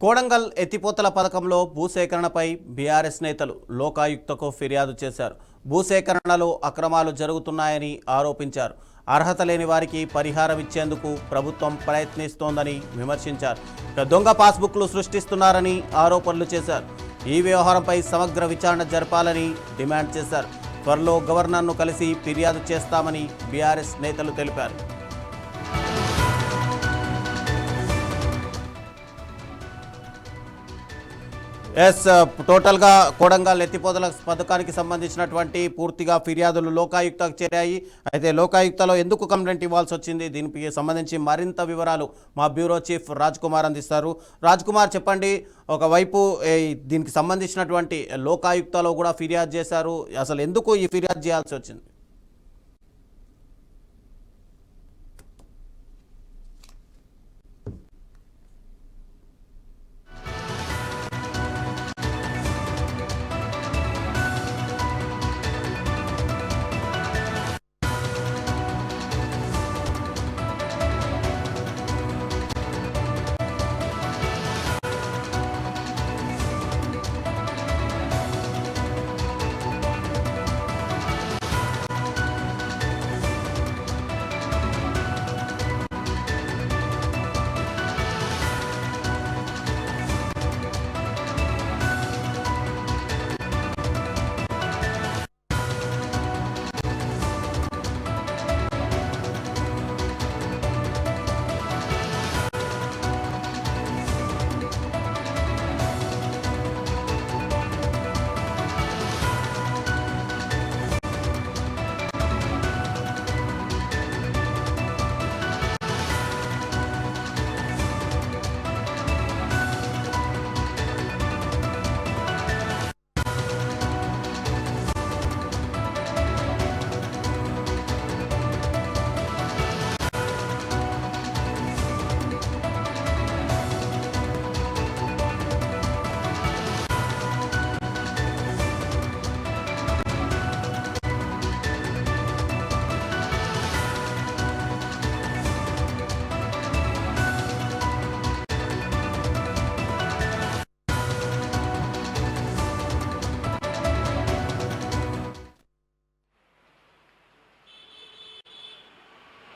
కోడంగల్ ఎత్తిపోతల పథకంలో భూసేకరణపై బీఆర్ఎస్ నేతలు లోకాయుక్తకు ఫిర్యాదు చేశారు. భూసేకరణలో అక్రమాలు జరుగుతున్నాయని ఆరోపించారు. అర్హత లేని వారికి పరిహారం ఇచ్చేందుకు ప్రభుత్వం ప్రయత్నిస్తోందని విమర్శించారు. దొంగ పాస్బుక్లు సృష్టిస్తున్నారని ఆరోపణలు చేశారు. ఈ వ్యవహారంపై సమగ్ర విచారణ జరపాలని డిమాండ్ చేశారు. త్వరలో గవర్నర్ను కలిసి ఫిర్యాదు చేస్తామని బీఆర్ఎస్ నేతలు తెలిపారు. టోటల్గా కోడంగల్ ఎత్తిపోతల పథకానికి సంబంధించినటువంటి పూర్తిగా ఫిర్యాదులు లోకాయుక్తకు చేరాయి. అయితే లోకాయుక్తలో ఎందుకు కంప్లైంట్ ఇవ్వాల్సి వచ్చింది, దీనికి సంబంధించి మరింత వివరాలు మా బ్యూరో చీఫ్ రాజ్ కుమార్ అందిస్తారు. రాజ్ కుమార్, చెప్పండి. ఒకవైపు దీనికి సంబంధించినటువంటి లోకాయుక్తలో కూడా ఫిర్యాదు చేశారు. అసలు ఎందుకు ఈ ఫిర్యాదు చేయాల్సి వచ్చింది?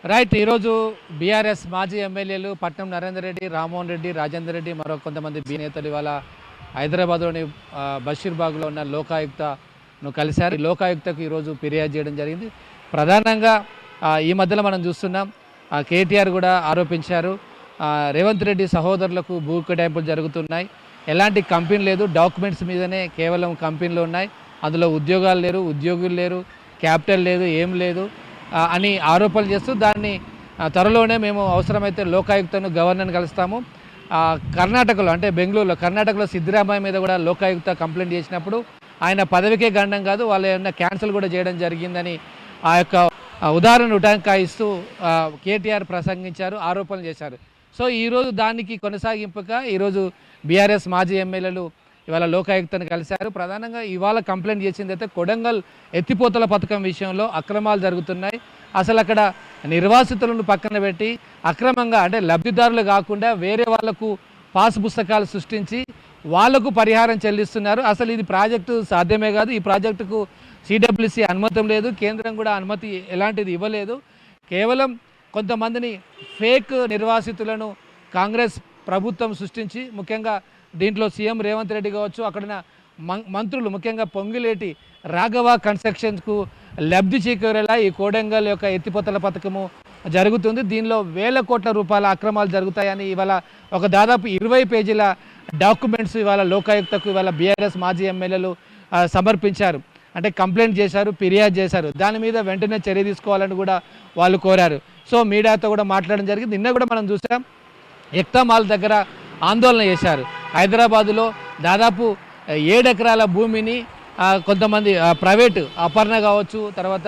రైట్. ఈరోజు బీఆర్ఎస్ మాజీ ఎమ్మెల్యేలు పట్నం నరేందర్ రెడ్డి, రామ్మోహన్ రెడ్డి, రాజేందర్ రెడ్డి, మరో కొంతమంది బీ నేతలు ఇవాళ హైదరాబాద్లోని బషీర్బాగ్లో ఉన్న లోకాయుక్తను కలిశారు. ఈ లోకాయుక్తకు ఈరోజు ఫిర్యాదు చేయడం జరిగింది. ప్రధానంగా ఈ మధ్యలో మనం చూస్తున్నాం, కేటీఆర్ కూడా ఆరోపించారు, రేవంత్ రెడ్డి సహోదరులకు భూ కేటాయింపులు జరుగుతున్నాయి, ఎలాంటి కంపెనీ లేదు, డాక్యుమెంట్స్ మీదనే కేవలం కంపెనీలు ఉన్నాయి, అందులో ఉద్యోగాలు లేరు, ఉద్యోగులు లేరు, క్యాపిటల్ లేదు, ఏం లేదు అని ఆరోపణలు చేస్తూ దాన్ని త్వరలోనే మేము అవసరమైతే లోకాయుక్తను గవర్నర్ని కలుస్తాము. కర్ణాటకలో అంటే బెంగళూరులో కర్ణాటకలో సిద్ధరామయ్య మీద కూడా లోకాయుక్త కంప్లైంట్ చేసినప్పుడు ఆయన పదవికే గండం కాదు, వాళ్ళు ఏమన్నా క్యాన్సిల్ కూడా చేయడం జరిగిందని ఆ యొక్క ఉదాహరణ ఉటంకాయిస్తూ కేటీఆర్ ప్రసంగించారు, ఆరోపణలు చేశారు. సో ఈరోజు దానికి కొనసాగింపుగా ఈరోజు బీఆర్ఎస్ మాజీ ఎమ్మెల్యేలు ఇవాళ లోకాయుక్తను కలిశారు. ప్రధానంగా ఇవాళ కంప్లైంట్ చేసింది అయితే కొడంగల్ ఎత్తిపోతల పథకం విషయంలో అక్రమాలు జరుగుతున్నాయి. అసలు అక్కడ నిర్వాసితులను పక్కన పెట్టి అక్రమంగా అంటే లబ్ధిదారులు కాకుండా వేరే వాళ్లకు పాస్ పుస్తకాలు సృష్టించి వాళ్లకు పరిహారం చెల్లిస్తున్నారు. అసలు ఇది ప్రాజెక్టు సాధ్యమే కాదు. ఈ ప్రాజెక్టుకు సిడబ్ల్యూసి అనుమతి లేదు, కేంద్రం కూడా అనుమతి ఎలాంటిది ఇవ్వలేదు. కేవలం కొంతమందిని ఫేక్ నిర్వాసితులను కాంగ్రెస్ ప్రభుత్వం సృష్టించి, ముఖ్యంగా దీంట్లో సీఎం రేవంత్ రెడ్డి కావచ్చు, అక్కడ మంత్రులు ముఖ్యంగా పొంగిలేటి రాఘవ కన్స్ట్రక్షన్స్కు లబ్ధి చేకూరేలా ఈ కోడంగల్ యొక్క ఎత్తిపోతల పథకము జరుగుతుంది. దీనిలో వేల కోట్ల రూపాయల అక్రమాలు జరుగుతాయని ఇవాళ ఒక దాదాపు 20 పేజీల డాక్యుమెంట్స్ ఇవాళ లోకాయుక్తకు ఇవాళ బీఆర్ఎస్ మాజీ ఎమ్మెల్యేలు సమర్పించారు. అంటే కంప్లైంట్ చేశారు, ఫిర్యాదు చేశారు. దాని మీద వెంటనే చర్య తీసుకోవాలని కూడా వాళ్ళు కోరారు. సో మీడియాతో కూడా మాట్లాడడం జరిగింది. నిన్న కూడా మనం చూసాం, ఎక్తా మాల్ దగ్గర ఆందోళన చేశారు. హైదరాబాదులో దాదాపు 7 ఎకరాల భూమిని కొంతమంది ప్రైవేటు అపర్ణ కావచ్చు, తర్వాత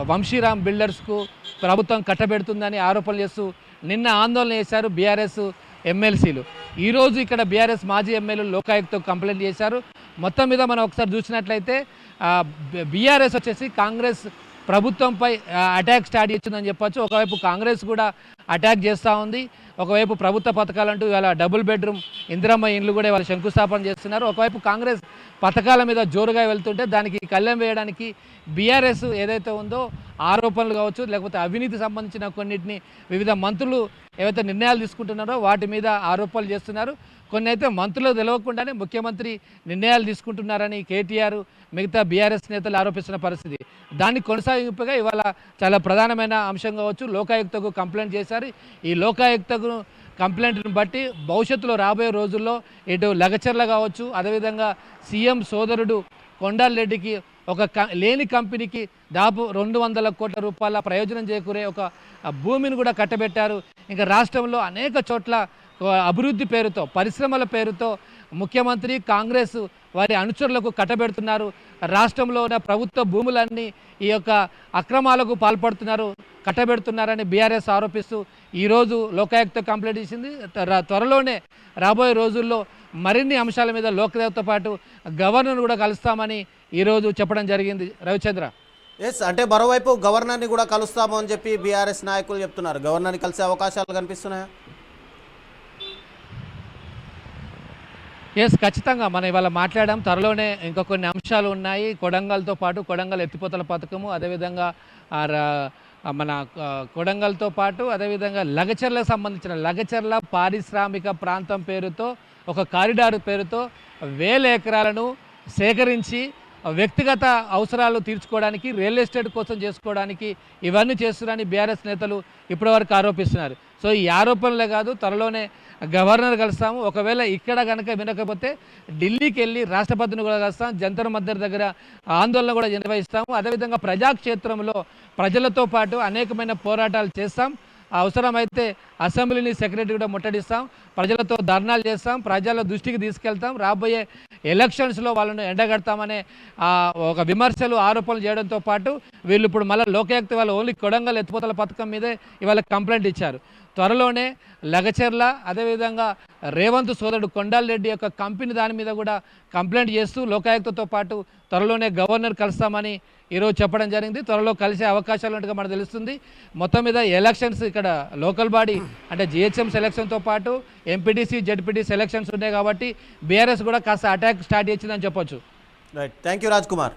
వంశీరామ్ బిల్డర్స్కు ప్రభుత్వం కట్టబెడుతుందని ఆరోపణలు చేస్తూ నిన్న ఆందోళన చేశారు బీఆర్ఎస్ ఎమ్మెల్సీలు. ఈరోజు ఇక్కడ బీఆర్ఎస్ మాజీ ఎమ్మెల్యేలు లోకాయుక్తకు కంప్లైంట్ చేశారు. మొత్తం మీద మనం ఒకసారి చూసినట్లయితే బీఆర్ఎస్ వచ్చేసి కాంగ్రెస్ ప్రభుత్వంపై అటాక్ స్టార్ట్ చేసిందని చెప్పొచ్చు. ఒకవైపు కాంగ్రెస్ కూడా అటాక్ చేస్తూ ఉంది. ఒకవైపు ప్రభుత్వ పథకాలంటూ ఇవాళ డబుల్ బెడ్రూమ్ ఇందిరమ్మ ఇండ్లు కూడా ఇవాళ శంకుస్థాపన చేస్తున్నారు. ఒకవైపు కాంగ్రెస్ పథకాల మీద జోరుగా వెళ్తుంటే దానికి కళ్ళెం వేయడానికి బీఆర్ఎస్ ఏదైతే ఉందో ఆరోపణలు కావచ్చు, లేకపోతే అవినీతి సంబంధించిన కొన్నిటిని వివిధ మంత్రులు ఏవైతే నిర్ణయాలు తీసుకుంటున్నారో వాటి మీద ఆరోపణలు చేస్తున్నారు. కొన్ని అయితే మంత్రులు తెలియకుండానే ముఖ్యమంత్రి నిర్ణయాలు తీసుకుంటున్నారని కేటీఆర్ మిగతా బీఆర్ఎస్ నేతలు ఆరోపిస్తున్న పరిస్థితి. దాన్ని కొనసాగింపుగా ఇవాళ చాలా ప్రధానమైన అంశం కావచ్చు, లోకాయుక్తకు కంప్లైంట్ చేశారు. ఈ లోకాయుక్తకు కంప్లైంట్ని బట్టి భవిష్యత్తులో రాబోయే రోజుల్లో ఇటు లగచర్ల కావచ్చు, అదేవిధంగా సీఎం సోదరుడు కొండారెడ్డికి ఒక లేని కంపెనీకి దాదాపు 200 కోట్ల రూపాయల ప్రయోజనం చేకూరే ఒక భూమిని కూడా కట్టబెట్టారు. ఇంకా రాష్ట్రంలో అనేక చోట్ల అభివృద్ధి పేరుతో, పరిశ్రమల పేరుతో ముఖ్యమంత్రి కాంగ్రెస్ వారి అనుచరులకు కట్టబెడుతున్నారు. రాష్ట్రంలో ఉన్న ప్రభుత్వ భూములన్నీ ఈ యొక్క అక్రమాలకు పాల్పడుతున్నారు, కట్టబెడుతున్నారని బీఆర్ఎస్ ఆరోపిస్తూ ఈరోజు లోకాయుక్త కంప్లైంట్ ఇచ్చింది. త్వరలోనే రాబోయే రోజుల్లో మరిన్ని అంశాల మీద లోక్సభతో పాటు గవర్నర్ను కూడా కలుస్తామని ఈరోజు చెప్పడం జరిగింది. రవిచంద్ర. ఎస్, అంటే మరోవైపు గవర్నర్ని కూడా కలుస్తాము అని చెప్పి బీఆర్ఎస్ నాయకులు చెప్తున్నారు. గవర్నర్ని కలిసే అవకాశాలు కనిపిస్తున్నాయా? ఎస్, ఖచ్చితంగా మనం ఇవాళ మాట్లాడాం. త్వరలోనే ఇంకా కొన్ని అంశాలు ఉన్నాయి. కొడంగల్తో పాటు కొడంగల్ ఎత్తిపోతల పథకము, అదేవిధంగా మన కొడంగల్తో పాటు అదేవిధంగా లగచర్లకు సంబంధించిన లగచర్ల పారిశ్రామిక ప్రాంతం పేరుతో ఒక కారిడార్ పేరుతో 1000 ఎకరాలను సేకరించి వ్యక్తిగత అవసరాలు తీర్చుకోవడానికి, రియల్ ఎస్టేట్ కోసం చేసుకోవడానికి ఇవన్నీ చేస్తున్నారని బీఆర్ఎస్ నేతలు ఇప్పటివరకు ఆరోపిస్తున్నారు. సో ఈ ఆరోపణలే కాదు, త్వరలోనే గవర్నర్ కలుస్తాము. ఒకవేళ ఇక్కడ కనుక వినకపోతే ఢిల్లీకి వెళ్ళి రాష్ట్రపతిని కూడా కలుస్తాం, జంతర్ మంతర్ దగ్గర ఆందోళన కూడా నిర్వహిస్తాము. అదేవిధంగా ప్రజాక్షేత్రంలో ప్రజలతో పాటు అనేకమైన పోరాటాలు చేస్తాం. అవసరమైతే అసెంబ్లీని సెక్రటరీ కూడా ముట్టడిస్తాం, ప్రజలతో ధర్నాలు చేస్తాం, ప్రజల దృష్టికి తీసుకెళ్తాం, రాబోయే ఎలక్షన్స్లో వాళ్ళను ఎండగడతామనే ఒక విమర్శలు ఆరోపణలు చేయడంతో పాటు వీళ్ళు ఇప్పుడు మళ్ళీ లోకాయుక్త వాళ్ళు ఓన్లీ కొడంగల్ ఎత్తిపోతల పథకం మీదే ఇవాళ కంప్లైంట్ ఇచ్చారు. త్వరలోనే లగచర్ల, అదేవిధంగా రేవంత్ సోదరుడు కొండారెడ్డి యొక్క కంపెనీ దాని మీద కూడా కంప్లైంట్ చేస్తూ లోకాయుక్తతో పాటు త్వరలోనే గవర్నర్ కలుస్తామని ఈరోజు చెప్పడం జరిగింది. త్వరలో కలిసే అవకాశాలు ఉన్నట్టుగా మనకు తెలుస్తుంది. మొత్తం మీద ఎలక్షన్స్ ఇక్కడ లోకల్ బాడీ అంటే జిహెచ్ఎం సెలక్షన్తో పాటు ఎంపీటీసీ, జెడ్పీటీసీ ఎలక్షన్స్ ఉన్నాయి కాబట్టి బీఆర్ఎస్ కూడా కాస్త అటాక్ స్టార్ట్ చేసిందని చెప్పొచ్చు. Right, thank you Raj Kumar.